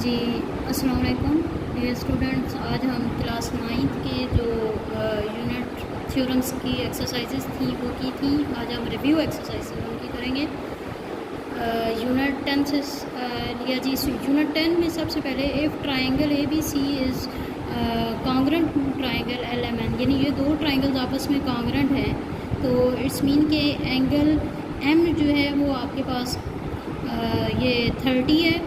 जी अस्सलाम वालेकुम dear students. आज हम क्लास 9th के जो यूनिट थ्योरम्स की एक्सरसाइजेस थी वो की थी। आज हम रिव्यू एक्सरसाइजेस उनकी करेंगे। यूनिट 10 से लिया जी। यूनिट 10 में सबसे पहले if triangle ABC is congruent to triangle LMN, यानी ये दो ट्राइंगल्स आपस में कॉन्ग्रेंट हैं तो इट्स मीन के एंगल M जो है वो आपके पास ये 30 है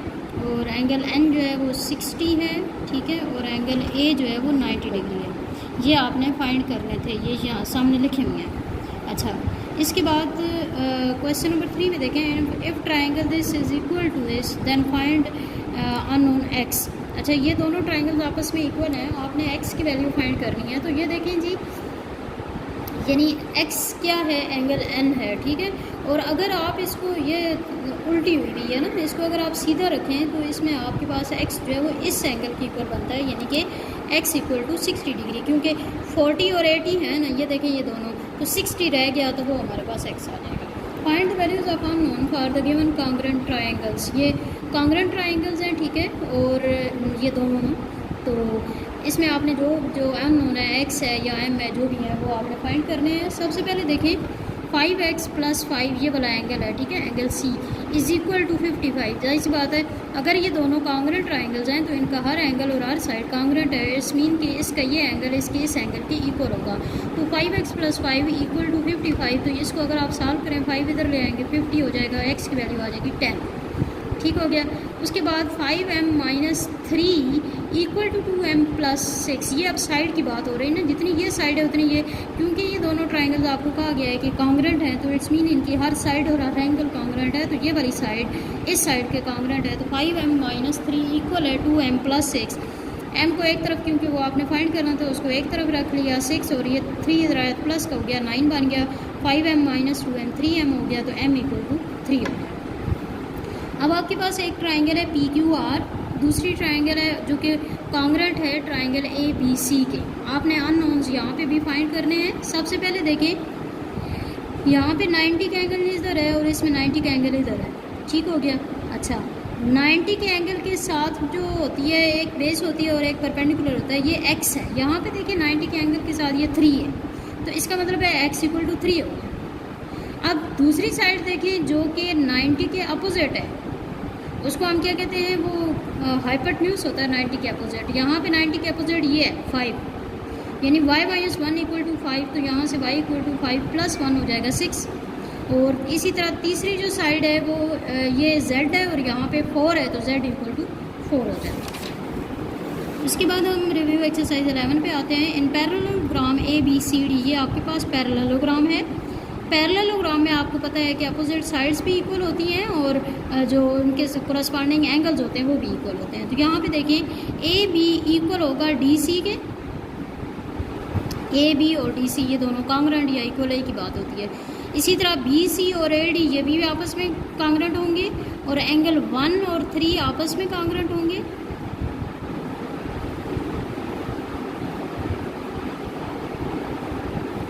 और एंगल N जो है वो 60 है, ठीक है, और एंगल A जो है वो 90 डिग्री है। ये आपने फाइंड करने थे, ये यहाँ सामने लिखे हुए हैं। अच्छा, इसके बाद क्वेश्चन नंबर 3 में देखें, if triangle this is equal to this then find unknown x। अच्छा, ये दोनों ट्राइंगल्स आपस में इक्वल हैं, आपने x की वैल्यू फाइंड करनी है। तो ये देखें जी, यानी x क्या है, एंगल N है, ठीक है। और अगर आप इसको, ये उल्टी हुई है ना, इसको अगर आप सीधा रखें तो इसमें आपके पास x जो है वो इस एंगल की इक्वल बनता है, यानी कि x इक्वल टू 60 डिग्री, क्योंकि 40 और 80 है ना, ये देखें ये दोनों, तो 60 रह गया तो वो हमारे पास x आ जाएगा। Find the values of unknown for the given congruent triangles. ये कॉन्ग्रेंट ट्राइंगल्स हैं, ठीक है, और ये दोनों, तो इसमें आपने जो अननोन है x है या m है, जो भी है वो आपने फाइंड करने हैं। सबसे पहले देखें 5x + 5 ये वाला एंगल है, ठीक है, angle C is equal to 55। जाहिर सी बात है, अगर ये दोनों कॉन्ग्रेंट ट्राइंगल्स हैं तो इनका हर एंगल और हर साइड कॉन्ग्रेंट है। इट्स मीन कि इसका ये एंगल इसके इस एंगल के इक्वल होगा। तो 5x + 5 इक्वल टू 55। तो इसको अगर आप सॉल्व करें, 5 इधर ले आएंगे, 50 हो जाएगा, x की वैल्यू आ जाएगी 10, ठीक हो गया। उसके बाद 5m - 3 इक्वल टू 2m + 6। ये अब साइड की बात हो रही है ना, जितनी ये साइड है उतनी ये, क्योंकि ये दोनों ट्राइंगल्स आपको कहा गया है कि कॉन्ग्रेंट है, तो इट्स मीन इनकी हर साइड और हर एंगल कॉन्ग्रेंट है। तो ये वाली साइड इस साइड के कॉन्ग्रेंट है, तो 5m - 3 इक्वल है 2m + 6। m को एक तरफ, क्योंकि वो आपने फाइंड करना था, उसको एक तरफ रख लिया 6, और ये 3 इधर आया, प्लस का हो गया 9 बन गया, 5m - 2m 3m हो गया, तो m इक्वल टू 3 हो गया। अब आपके पास एक ट्राइंगल है PQR, दूसरी ट्राइंगल है जो कि कॉन्ग्रेंट है ट्राइंगल ABC के। आपने अननोन्स यहाँ पे भी फाइंड करने हैं। सबसे पहले देखें, यहाँ पे 90 का एंगल इधर है और इसमें 90 का एंगल इधर है, ठीक हो गया। अच्छा, 90 के एंगल के साथ जो होती है एक बेस होती है और एक परपेंडिकुलर होता है, ये x है। यहाँ पे देखिए 90 के एंगल के साथ ये 3 है, तो इसका मतलब है x इक्वल टू 3 होगा। अब दूसरी साइड देखें जो कि 90 के अपोजिट है, उसको हम क्या कहते हैं, वो हाइपोटेन्यूज होता है 90 के अपोजिट। यहाँ पे 90 के अपोजिट ये है 5, यानी y - 1 इक्वल टू 5, तो यहाँ से y इक्वल टू 5 + 1 हो जाएगा 6। और इसी तरह तीसरी जो साइड है वो ये z है और यहाँ पे 4 है, तो z इक्वल टू 4 हो जाएगा। उसके बाद हम रिव्यू एक्सरसाइज 11 पे आते हैं। इन पैरेललोग्राम ABCD, ये आपके पास पैरेललोग्राम है। पैरेललोग्राम में आपको पता है कि अपोजिट साइड्स भी इक्वल होती हैं और जो उनके कोरस्पॉन्डिंग एंगल्स होते हैं वो भी इक्वल होते हैं। तो यहाँ पे देखें AB इक्वल होगा DC के, AB और DC ये दोनों कॉन्ग्रेंट या इक्वल है की बात होती है। इसी तरह BC और AD ये भी आपस में कॉन्ग्रेंट होंगे और एंगल 1 और 3 आपस में कॉन्ग्रेंट होंगे।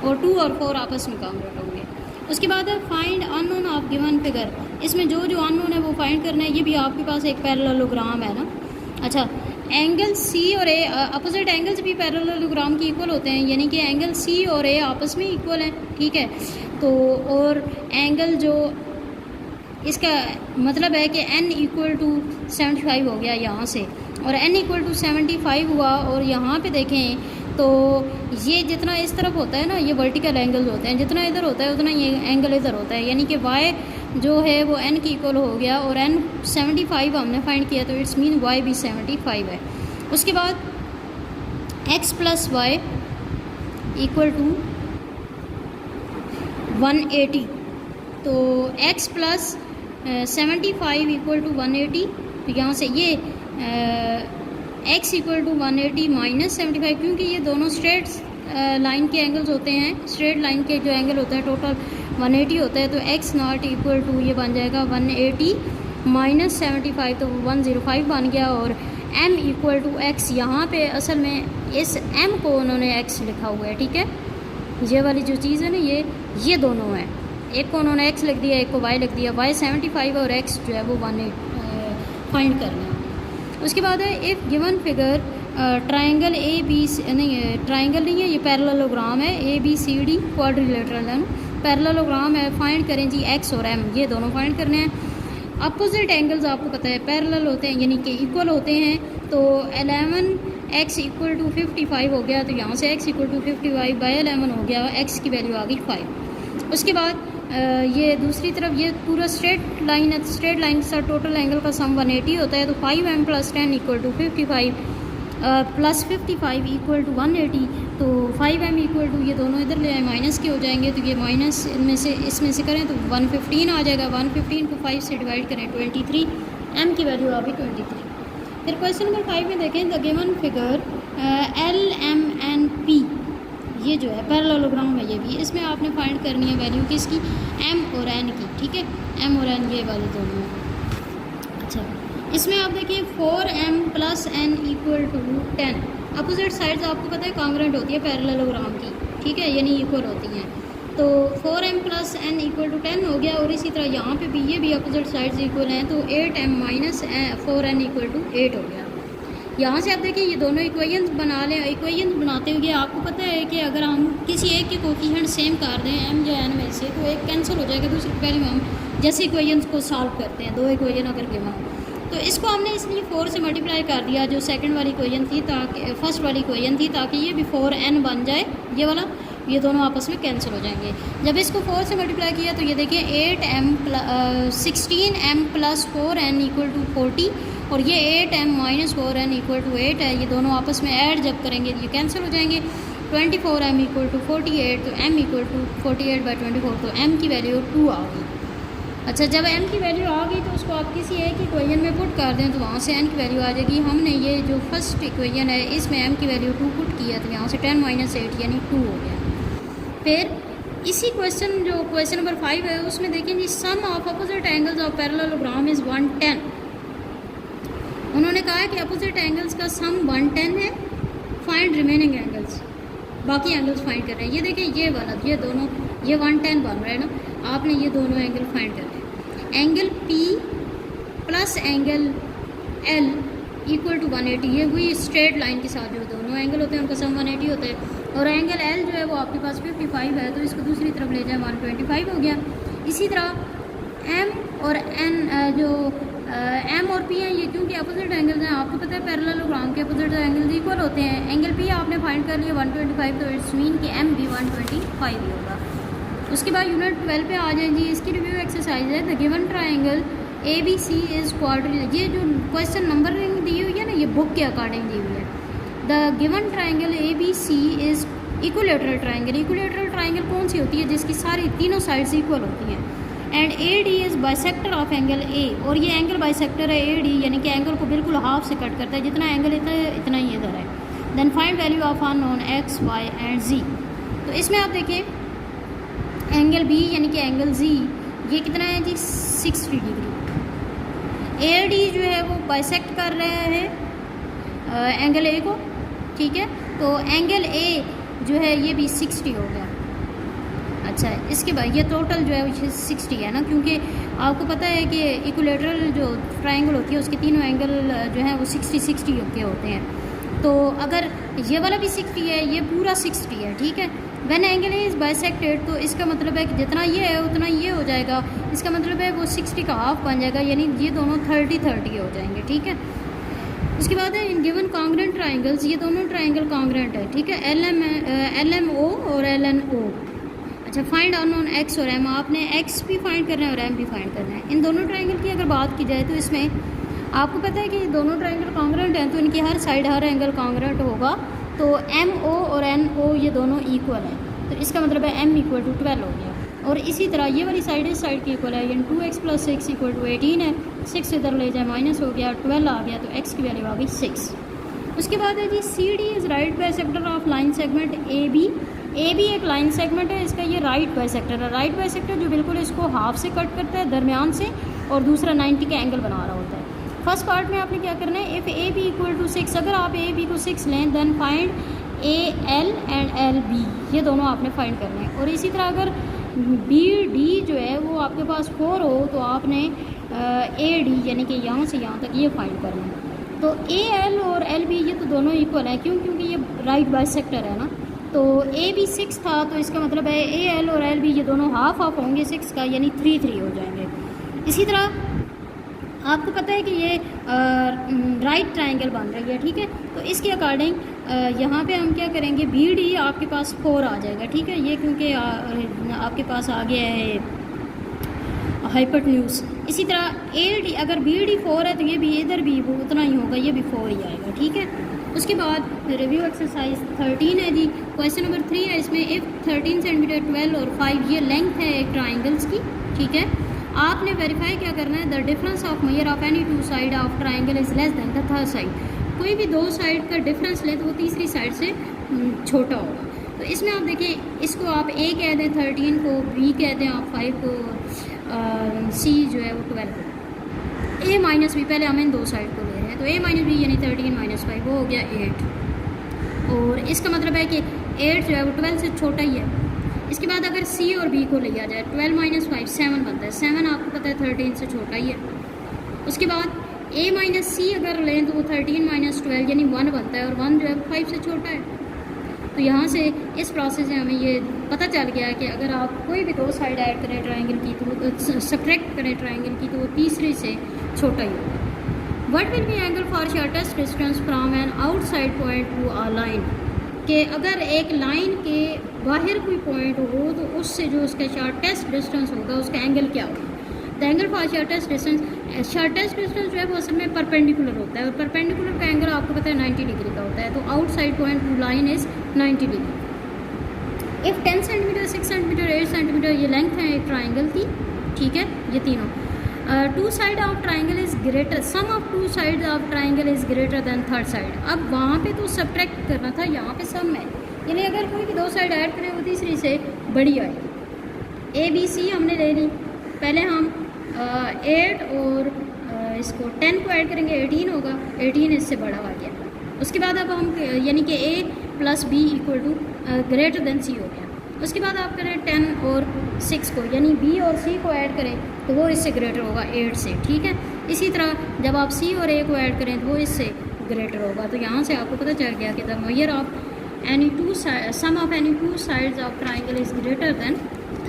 और 2 और 4 आपस में कॉन्ग्रेंट होंगे। उसके बाद है find unknown of given figure. इसमें जो अननोन है वो फाइंड करना है। ये भी आपके पास एक पैरेललोग्राम है ना। अच्छा, एंगल C और A, अपोजिट एंगल्स भी पैरेललोग्राम की इक्वल होते हैं, यानी कि एंगल C और A आपस में इक्वल है, ठीक है। तो और एंगल जो इसका मतलब है कि n इक्वल टू 75 हो गया यहाँ से, और n इक्वल टू 75 हुआ। और यहाँ पे देखें तो ये जितना इस तरफ होता है ना, ये वर्टिकल एंगल होते हैं, जितना इधर होता है उतना ये एंगल इधर होता है, यानी कि y जो है वो n की इक्वल हो गया और n 75 हमने फाइंड किया, तो इट्स मीन y भी 75 है। उसके बाद x + y इक्वल टू 180, तो x + 75 इक्वल टू 180। तो यहाँ से ये x इक्वल टू 180 - 75, क्योंकि ये दोनों स्ट्रेट लाइन के एंगल्स होते हैं। स्ट्रेट लाइन के जो एंगल होता है टोटल 180 होता है, तो x0 इक्वल टू ये बन जाएगा 180 - 75, तो 105 बन गया। और m इक्वल टू x, यहाँ पे असल में इस m को उन्होंने x लिखा हुआ है, ठीक है। ये वाली जो चीज़ है ना, ये दोनों हैं, एक को उन्होंने x लिख दिया, एक को y लिख दिया। y 75 और x जो है वो 180 फाइंड करना है। उसके बाद है if given figure triangle A B नहीं है, ट्राइंगल नहीं है, ये पैरेललोग्राम है, A B C D quadrilateral है, पैरेललोग्राम है, फाइंड करें जी एक्स और एम, ये दोनों फाइंड करने हैं। अपोजिट एंगल्स आपको पता है पैरेलल होते हैं यानी कि इक्वल होते हैं, तो 11x इक्वल टू 55 हो गया, तो यहाँ से x इक्वल टू 55 बाई 11 हो गया, x की वैल्यू आ गई 5। उसके बाद ये दूसरी तरफ ये पूरा स्ट्रेट लाइन है, स्ट्रेट लाइन के साथ टोटल एंगल का सम 180 होता है, तो 5m plus 10 equal to 55 plus 55 equal to 180, तो 5m इक्वल टू ये दोनों इधर ले आए माइनस के हो जाएंगे, तो ये माइनस इसमें से करें तो 115 आ जाएगा, 115 को 5 से डिवाइड करें 23, m की वैल्यू आ गई 23। फिर क्वेश्चन नंबर 5 में देखें the given figure L M N P, ये जो है पैरेललोग्राम है ये भी, इसमें आपने फाइंड करनी है वैल्यू किसकी, m और n की, ठीक है, m और n ये वाले दोनों हैं। अच्छा, इसमें आप देखिए 4m plus n equal to 10, opposite sides आपको पता है कॉन्ग्रुएंट होती है पैरेललोग्राम की, ठीक है, यानी इक्वल होती हैं, तो 4m plus n equal to 10 हो गया, और इसी तरह यहाँ पे भी ये भी अपोजिट साइड्स इक्वल हैं, तो 8m minus 4n equal to 8 हो गया। यहाँ से आप देखिए ये दोनों इक्वेशंस बना लें, इक्वेशंस बनाते हुए आपको पता है कि अगर हम किसी एक के कोफिशिएंट सेम कर दें m या n में से, तो एक कैंसिल हो जाएगा, दूसरी पहले हम जैसे इक्वेशंस को सॉल्व करते हैं, दो इक्वेशन अगर गिवन, तो इसको हमने इसलिए 4 से मल्टीप्लाई कर दिया जो सेकंड वाली इक्वेशन थी, ताकि फर्स्ट वाली इक्वेशन थी, ताकि ये भी 4n बन जाए, ये वाला, ये दोनों आपस में कैंसिल हो जाएंगे। जब इसको 4 से मल्टीप्लाई किया तो ये देखिए 16m plus 4n equal to 40, और ये 8m minus 4n equal to 8 है, ये दोनों आपस में ऐड जब करेंगे ये कैंसिल हो जाएंगे। 24m इक्वल टू 48, तो m इक्वल टू 48/24, तो m की वैल्यू 2 आ गई। अच्छा, जब m की वैल्यू आ गई तो उसको आप किसी एक इक्वेशन में पुट कर दें, तो वहाँ से n की वैल्यू आ जाएगी। हमने ये जो फर्स्ट इक्वेशन है इसमें m की वैल्यू 2 पुट किया, तो यहाँ से 10 माइनस 8 यानी 2 हो गया। फिर इसी क्वेश्चन जो क्वेश्चन नंबर 5 है उसमें देखें जी sum of opposite angles of parallelogram is 110। उन्होंने कहा है कि अपोजिट एंगल्स का सम 110 है, फाइंड रिमेनिंग एंगल्स, बाकी एंगल्स फाइंड कर रहे हैं। ये देखें ये वाला, ये दोनों, ये 110 बन रहा है ना, आपने ये दोनों एंगल फाइंड करने हैं। Angle P plus angle L equal to 180, ये हुई स्ट्रेट लाइन के साथ जो दोनों एंगल होते हैं उनका सम 180 होता है, और एंगल L जो है वो आपके पास 55 है, तो इसको दूसरी तरफ ले जाए 125 हो गया। इसी तरह M और N जो M और P हैं, ये क्योंकि अपोजिट एंगल्स हैं, आपको पता है पैरेललोग्राम के अपोजिट एंगल्स इक्वल होते हैं। एंगल P आपने फाइंड कर लिया 125, तो इट्स मीन कि M भी 125 ही होगा। उसके बाद यूनिट 12 पे आ जाए जी, इसकी रिव्यू एक्सरसाइज है the given triangle ABC is quadrilateral. ये जो क्वेश्चन नंबरिंग दी हुई है ना, ये बुक के अकॉर्डिंग दी हुई है। The given triangle ABC is equilateral triangle. Equilateral triangle कौन सी होती है, जिसकी सारी तीनों साइड्स इक्वल होती हैं। And AD is bisector of angle A, और ये एंगल बाइसेक्टर है AD, यानी कि एंगल को बिल्कुल हाफ से कट करता है, जितना एंगल इतना ही इधर है। Then find value of unknown X, Y and Z। तो इसमें आप देखें एंगल B यानी कि एंगल Z, ये कितना है जी 60 डिग्री। AD जो है वो बाइसेक्ट कर रहे हैं एंगल A को, ठीक है, तो एंगल A जो है ये भी 60 हो गया। अच्छा, इसके बाद ये टोटल जो है वो 60 है ना, क्योंकि आपको पता है कि इक्विलेटरल जो ट्राइंगल होती है उसके तीनों एंगल जो हैं वो 60 के होते हैं। तो अगर ये वाला भी 60 है, ये पूरा 60 है, ठीक है। व्हेन एंगल इज़ बाइसेक्टेड, तो इसका मतलब है कि जितना ये है उतना ये हो जाएगा, इसका मतलब है वो 60 का हाफ बन जाएगा, यानी ये दोनों 30 हो जाएंगे, ठीक है। उसके बाद है इन गिवन कॉन्ग्रुएंट ट्राइंगल्स, ये दोनों ट्राइंगल कॉन्ग्रुएंट है, ठीक है, LMO और LNO। अच्छा, फाइंड अननोन X और M, आपने X भी फाइंड करना है और M भी फाइंड करना है। इन दोनों ट्राइंगल की अगर बात की जाए तो इसमें आपको पता है कि दोनों ट्राइंगल कॉन्ग्रुएंट हैं, तो इनकी हर साइड हर एंगल कॉन्ग्रुएंट होगा, तो MO और NO ये दोनों इक्वल हैं, तो इसका मतलब है M इक्वल टू 12 हो गया। और इसी तरह ये वाली साइड इस साइड की इक्वल है, यानी 2x प्लस 6 इक्वल टू 18 है, 6 इधर ले जाए माइनस हो गया, 12 आ गया, तो x की वैल्यू आ गई 6। उसके बाद है जी CD is right bisector of line segment AB। AB एक लाइन सेगमेंट है, इसका ये राइट बाइसेक्टर है। राइट बाइसेक्टर जो बिल्कुल इसको हाफ से कट करता है दरमियान से, और दूसरा 90 का एंगल बना रहा होता है। फर्स्ट पार्ट में आपने क्या करना है, इफ़ AB इक्वल टू 6, अगर आप AB को 6 लें, then find AL and LB, ये दोनों आपने फाइंड करने हैं। और इसी तरह अगर BD जो है वो आपके पास 4 हो, तो आपने AD यानी कि यहाँ से यहाँ तक ये फाइंड करना है। तो ए एल और एल बी ये तो दोनों इक्वल हैं, क्यों? क्योंकि ये राइट बाइसेक्टर है ना। तो ए बी 6 था, तो इसका मतलब है ए एल और एल बी ये दोनों हाफ हाफ होंगे 6 का, यानी 3 3 हो जाएंगे। इसी तरह आपको पता है कि ये राइट ट्रायंगल बन रही है, ठीक है। तो इसके अकॉर्डिंग यहाँ पे हम क्या करेंगे, बी डी आपके पास 4 आ जाएगा, ठीक है। ये क्योंकि आपके पास आ गया है हाइपोटेन्यूज। इसी तरह ए डी, अगर बी डी 4 है तो ये भी इधर भी वो उतना ही होगा, ये भी 4 ही आएगा, ठीक है। उसके बाद रिव्यू एक्सरसाइज 13 है जी। क्वेश्चन नंबर 3 है, इसमें इफ़ 13 सेंटीमीटर 12 और 5 ये लेंथ है एक ट्राइंगल्स की, ठीक है। आपने वेरीफाई क्या करना है, the difference of major of any to side of triangle is less than the third side. कोई भी 2 साइड का डिफरेंस ले तो वो तीसरी साइड से छोटा होगा। तो इसमें आप देखिए, इसको आप ए कह दें 13 को, बी कह दें आप 5 को, सी जो है वो 12 को। ए माइनस बी, पहले हम इन 2 साइड को ले रहे हैं, तो ए माइनस बी यानी 13 माइनस 5 वो हो गया 8। और इसका मतलब है कि 8 जो है वो 12 से छोटा ही है। इसके बाद अगर सी और बी को लिया जाए, 12 माइनस 5 7 बनता है, 7 आपको पता है 13 से छोटा ही है। उसके बाद ए माइनस सी अगर लें तो वो 13 माइनस 12 यानी 1 बनता है, और 1 जो है 5 से छोटा है। तो यहाँ से इस प्रोसेस से हमें ये पता चल गया है कि अगर आप कोई भी 2 साइड ऐड करें ट्रायंगल की तो सब्ट्रैक्ट करें ट्रायंगल की, तो वो तीसरे से छोटा ही होगा। What will be angle for shortest distance from an outside point to a line, कि अगर एक लाइन के बाहर कोई पॉइंट हो तो उससे जो उसका शॉर्टेस्ट डिस्टेंस होगा उसका एंगल क्या होगा। The angle for shortest distance जो है वो असल में परपेंडिकुलर होता है, और परपेंडिकुलर का एंगल आपको पता है 90 डिग्री का होता है। तो outside point to line is 90 degree. If 10 centimetre 6 centimetre 8 centimetre ये लेंथ है एक ट्राइंगल की, ठीक है, ये तीनों। Two side of triangle is greater, sum of two side of triangle is greater than third side. अब वहाँ पे तो सब्ट्रैक्ट करना था, यहाँ पे सम है, यानी अगर कोई भी 2 साइड ऐड करें वो तीसरी से बड़ी आएगी। ए बी सी हमने ले ली, पहले हम 8 और इसको 10 को ऐड करेंगे 18 होगा, 18 इससे बड़ा आ गया। उसके बाद अब हम यानी कि A plus B equal to greater than C हो गया। उसके बाद आप करें 10 और 6 को, यानी बी और सी को ऐड करें तो वो इससे ग्रेटर होगा 8 से, ठीक है। इसी तरह जब आप सी और ए को ऐड करें तो वो इससे ग्रेटर होगा। तो यहाँ से आपको पता चल गया कि the measure of any two sum of any two sides of triangle is greater than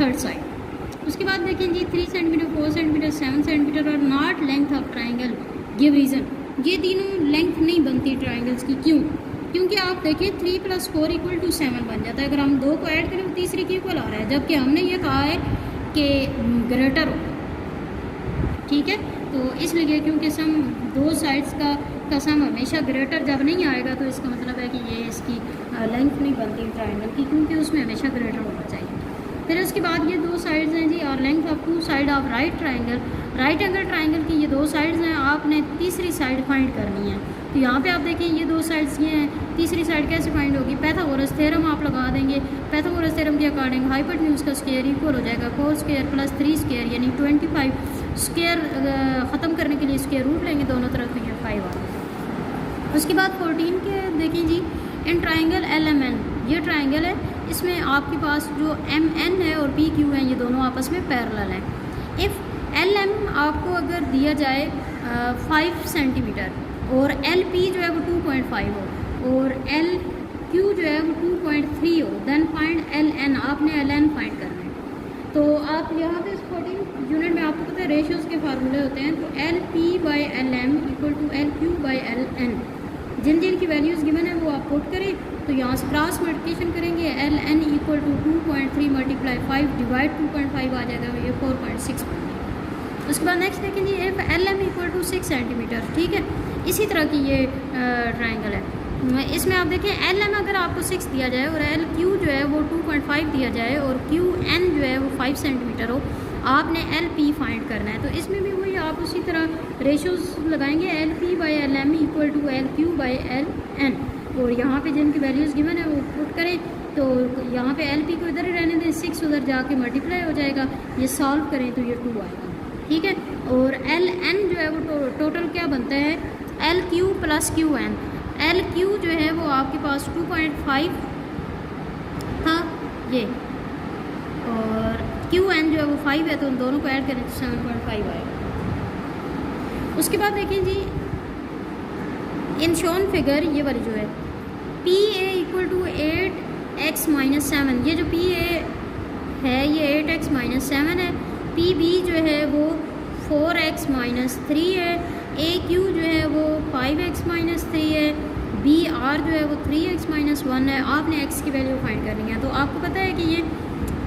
third side. उसके बाद देखें जी 3 सेंटीमीटर 4 सेंटीमीटर 7 सेंटीमीटर और not length of triangle give reason. ये तीनों लेंथ नहीं बनती ट्राइंगल्स की, क्यों? क्योंकि आप देखिए 3 + 4 = 7 बन जाता है। अगर हम 2 को ऐड करें तो तीसरी की इक्वल आ रहा है, जबकि हमने ये कहा है कि ग्रेटर हो, ठीक है। तो इसलिए क्योंकि सम 2 साइड्स का सम हमेशा ग्रेटर जब नहीं आएगा तो इसका मतलब है कि ये इसकी लेंथ नहीं बनती ट्राइंगल की, क्योंकि उसमें हमेशा ग्रेटर होना चाहिए। फिर उसके बाद ये 2 साइड्स हैं जी, और length of 2 side of right triangle, right angle triangle की ये 2 साइड्स हैं, आपने तीसरी साइड फाइंड करनी है। तो यहाँ पे आप देखें ये 2 साइड्स ये हैं, तीसरी साइड कैसे फाइंड होगी? पाइथागोरस थ्योरम आप लगा देंगे। पाइथागोरस थ्योरम के अकॉर्डिंग हाइपोटेन्यूज का स्क्वायर इक्वल हो जाएगा 4 स्क्वायर प्लस 3 स्क्वायर यानी 25 स्क्वायर। ख़त्म करने के लिए स्क्वायर रूट लेंगे दोनों तरफ, तो ये 5 आ जाएगा। उसके बाद 14 के देखें जी, इन ट्राइंगल LMN, ये ट्राइंगल है, इसमें आपके पास जो MN है और PQ है ये दोनों आपस में पैरेलल हैं। इफ़ LM आपको अगर दिया जाए 5 सेंटीमीटर और LP जो है वो 2.5 हो और LQ जो है वो 2.3 हो, देन फाइंड LN, आपने LN फाइंड करना है। तो आप यहाँ पे 14 यूनिट में आपको पता है रेशियोज़ के फार्मूले होते हैं। तो LP/LM = LQ/LN, जिन जिन की वैल्यूज़ गिवन है वो आप पुट करें, तो यहाँ से क्रॉस मल्टीप्लिकेशन करेंगे, LN = 2.3 × 5 डिवाइड 2.5 आ जाएगा, ये 4.6 बन गया। उसके बाद नेक्स्ट देखें जी, इफ़ LM = 6 सेंटीमीटर, ठीक है। इसी तरह की ये ट्राइंगल है। इसमें आप देखें LM अगर आपको 6 दिया जाए और LQ जो है वो 2.5 दिया जाए और QN जो है वो 5 सेंटीमीटर हो, आपने LP फाइंड करना है। तो इसमें भी वही आप उसी तरह रेशियोज़ लगाएंगे, LP/LM = LQ/LN, और यहाँ पे जिनकी वैल्यूज़ गिवन है वो पुट करें। तो यहाँ पे LP को इधर ही रहने दें, 6 उधर जाके मल्टीप्लाई हो जाएगा, ये सॉल्व करें तो ये 2 आएगा, ठीक है। और LN जो है वो टोटल क्या बनता है, LQ + QN। LQ जो है वो आपके पास 2.5 था ये, और QN जो है वो 5 है, तो उन दोनों को ऐड करें तो 7.5 आएगा। उसके बाद देखें जी इन शोन फिगर ये वाली जो है P A equal to 8x minus 7, ये जो पी ए है ये 8x माइनस 7 है, पी बी जो है वो 4x माइनस 3 है, ए क्यू जो है वो 5x माइनस 3 है, बी आर जो है वो 3x माइनस 1 है। आपने x की वैल्यू फाइंड करनी है। तो आपको पता है कि ये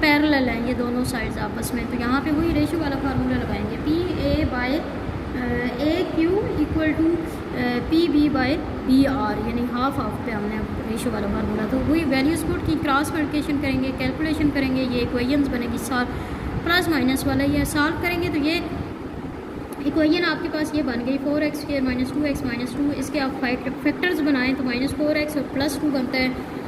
पैरेलल हैं ये दोनों साइड्स आपस में, तो यहाँ पे वही रेशो वाला फार्मूला लगाएंगे, P A by A Q equal to P B by B R, यानी हाफ पे हमने रेशो वाला फार्मूला। तो वही वैल्यूज पुट की क्रॉस मल्टीप्लिकेशन करेंगे, कैलकुलेशन करेंगे, ये इक्वेशंस बनेगी प्लस माइनस वाला, ये सॉल्व करेंगे तो ये इक्वेशन आपके पास ये बन गई 4x² माइनस 2x माइनस 2। इसके आप फैक्टर्स बनाएं तो माइनस 4x और प्लस 2 बनता है।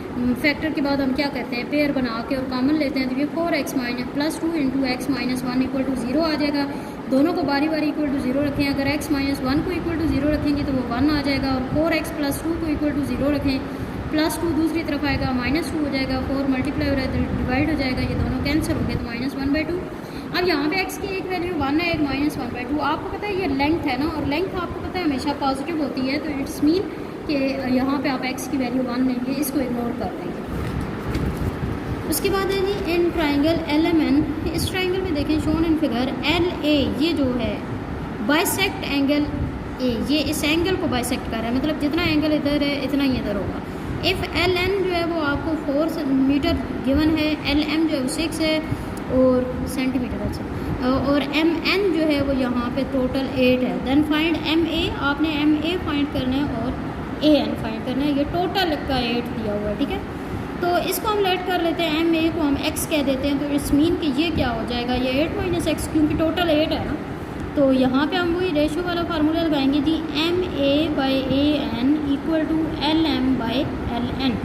फैक्टर के बाद हम क्या करते हैं, पेयर बना के और कॉमन लेते हैं, तो ये 4x minus plus 2 into x minus 1 equal to 0 आ जाएगा। दोनों को बारी बारी इक्वल टू 0 रखें, अगर x माइनस 1 को इक्वल टू 0 रखेंगे तो वो 1 आ जाएगा, और 4x प्लस 2 को इक्वल टू 0 रखें, प्लस 2 दूसरी तरफ आएगा माइनस 2 हो जाएगा, 4 मल्टीप्लाई हो रहा है तो डिवाइड हो जाएगा, ये दोनों कैंसिल हो गए तो माइनस 1/2। अब यहाँ पे x की एक वैल्यू 1 है, एक माइनस 1/2। आपको पता है ये लेंथ है ना, और लेंथ आपको पता है हमेशा पॉजिटिव होती है, तो इट्स मीन कि यहाँ पे आप x की वैल्यू 1 लेंगे, इसको इग्नोर कर देंगे। उसके बाद है जी इन ट्राइंगल LMN, इस ट्राइंगल में देखें शोन इन फिगर LA, ये जो है बाइसेक्ट एंगल A, ये इस एंगल को बाइसेक्ट कर रहा है, मतलब जितना एंगल इधर है इतना ही इधर होगा। इफ़ LN जो है वो आपको 4 मीटर गिवन है, LM जो है वो 6 है और सेंटीमीटर, अच्छा, और MN जो है वो यहाँ पे टोटल 8 है। देन फाइंड MA, आपने MA फाइंड करना है और AN फाइंड करना है, ये टोटल का 8 दिया हुआ है, ठीक है। तो इसको हम लेट कर लेते हैं, MA को हम x कह देते हैं, तो इट्स मीन कि ये क्या हो जाएगा, ये 8 माइनस x, क्योंकि टोटल 8 है ना, तो यहाँ पे हम वही रेशो वाला फार्मूला लगाएंगे जी, MA by AN equal to LM by LN।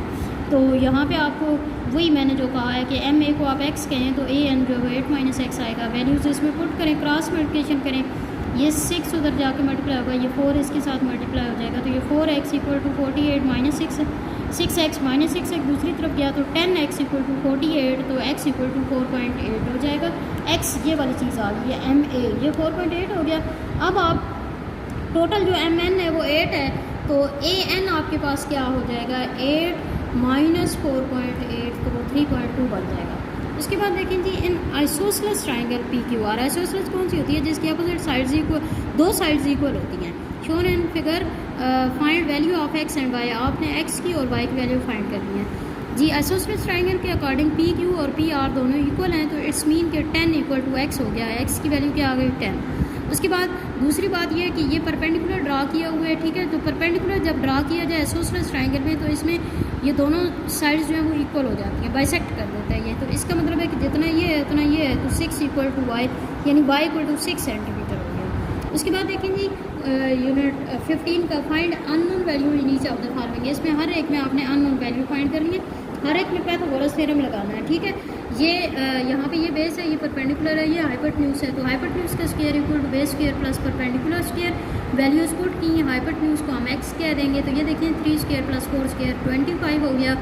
तो यहाँ पे आपको वही मैंने जो कहा है कि MA को आप x कहें तो AN जो है 8 माइनस x आएगा। वैल्यूज़ इसमें पुट करें, क्रॉस मल्टीप्लिकेशन करें, ये 6 उधर जाके मल्टीप्लाई होगा, ये 4 इसके साथ मल्टीप्लाई हो जाएगा, तो ये 4x equal to 48 minus 6x minus 6x दूसरी तरफ गया तो 10x इक्वल टू 48, तो x इक्वल टू 4.8 हो जाएगा। x ये वाली चीज़ आ गई है, MA ये 4.8 हो गया। अब आप टोटल जो MN है वो 8 है, तो AN आपके पास क्या हो जाएगा, 8 माइनस 4.8, तो वो 3.2 बन जाएगा। उसके बाद देखें जी इन आइसोसेलेस ट्राइंगल PQR, आइसोसेलेस कौन सी होती है, जिसकी अपोजिट साइड्स इक्वल, दो साइड्स इक्वल होती हैं। Shown in figure find value of x and y, आपने x की और y की वैल्यू फाइंड करनी है जी। आइसोसेलेस ट्राइंगल के अकॉर्डिंग PQ और PR दोनों इक्वल हैं, तो इट्स मीन के 10 इक्वल टू x हो गया है, x की वैल्यू क्या आ गई 10। उसके बाद दूसरी बात यह है कि ये परपेंडिकुलर ड्रा किया हुआ है, ठीक है, तो परपेंडिकुलर जब ड्रा किया जाए आइसोसेलेस ट्राइंगल में, तो इसमें ये दोनों साइड्स जो हैं वो इक्वल हो जाती हैं, बाइसेक्ट कर देता है ये, तो इसका मतलब है कि जितना ये है उतना ये है, तो 6 इक्वल टू y, यानी y इक्वल टू 6 सेंटीमीटर हो गया। उसके बाद देखें जी यूनिट 15 का find unknown value in each of the following, इसमें हर एक में आपने अननोन वैल्यू फाइंड करनी है, हर एक में पाइथागोरस थ्योरम लगाना है, ठीक है। ये यहाँ पे ये बेस है, ये परपेंडिकुलर है, ये हाइपोटेन्यूज है, तो हाइपोटेन्यूज का square equal to base square plus perpendicular square. Values put की, हाइपोटेन्यूज को हम x कह देंगे, तो ये देखें 3 स्क्वायर प्लस 4 स्क्वायर 25 हो गया।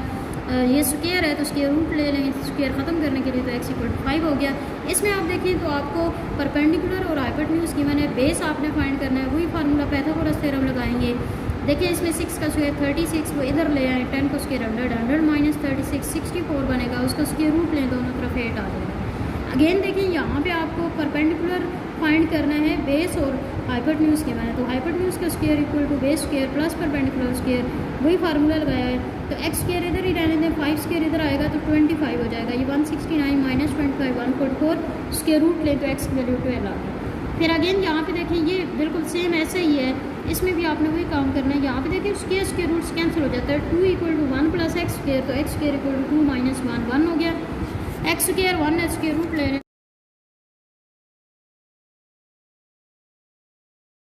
ये स्क्वायर है तो स्क्वायर रूट ले लेंगे, स्क्वायर ख़त्म करने के लिए, तो x इक्वल टू 5 हो गया। इसमें आप देखें तो आपको परपेंडिकुलर और हाइपोटेन्यूज की मैंने बेस आपने फाइंड करना है, वही फार्मूला पाइथागोरस थ्योरम लगाएंगे। देखिए इसमें 6 का स्क्वायर 36, वो इधर ले आए, 10 का स्क्वायर 100 माइनस 36 64 बनेगा, उसका स्क्वायर रूट लें, दोनों तरफ 8 आ जाएगा। अगेन देखिए यहाँ पे आपको परपेंडिकुलर फाइंड करना है बेस और हाइपोटेन्यूज के मैंने, तो हाइपोटेन्यूज का square equal to base square plus perpendicular square, वही फार्मूला लगाया है, तो x स्क्वायर इधर ही रहने दें, 5 स्क्वायर इधर आएगा तो 25 हो जाएगा, ये 169 माइनस 25 1.4, स्क्वायर रूट लें तो x की वैल्यू 12 आ गई। फिर अगेन यहाँ पे देखें ये बिल्कुल सेम ऐसे ही है, इसमें भी आपने वही काम करना है। यहाँ पे देखिए स्क्वायर रूट्स कैंसिल हो जाता है, 2 equal to 1 plus x square, तो x square equal to 2 minus 1 1 हो गया, x स्क्वायर 1 स्क्वायर रूट ले रहे हैं।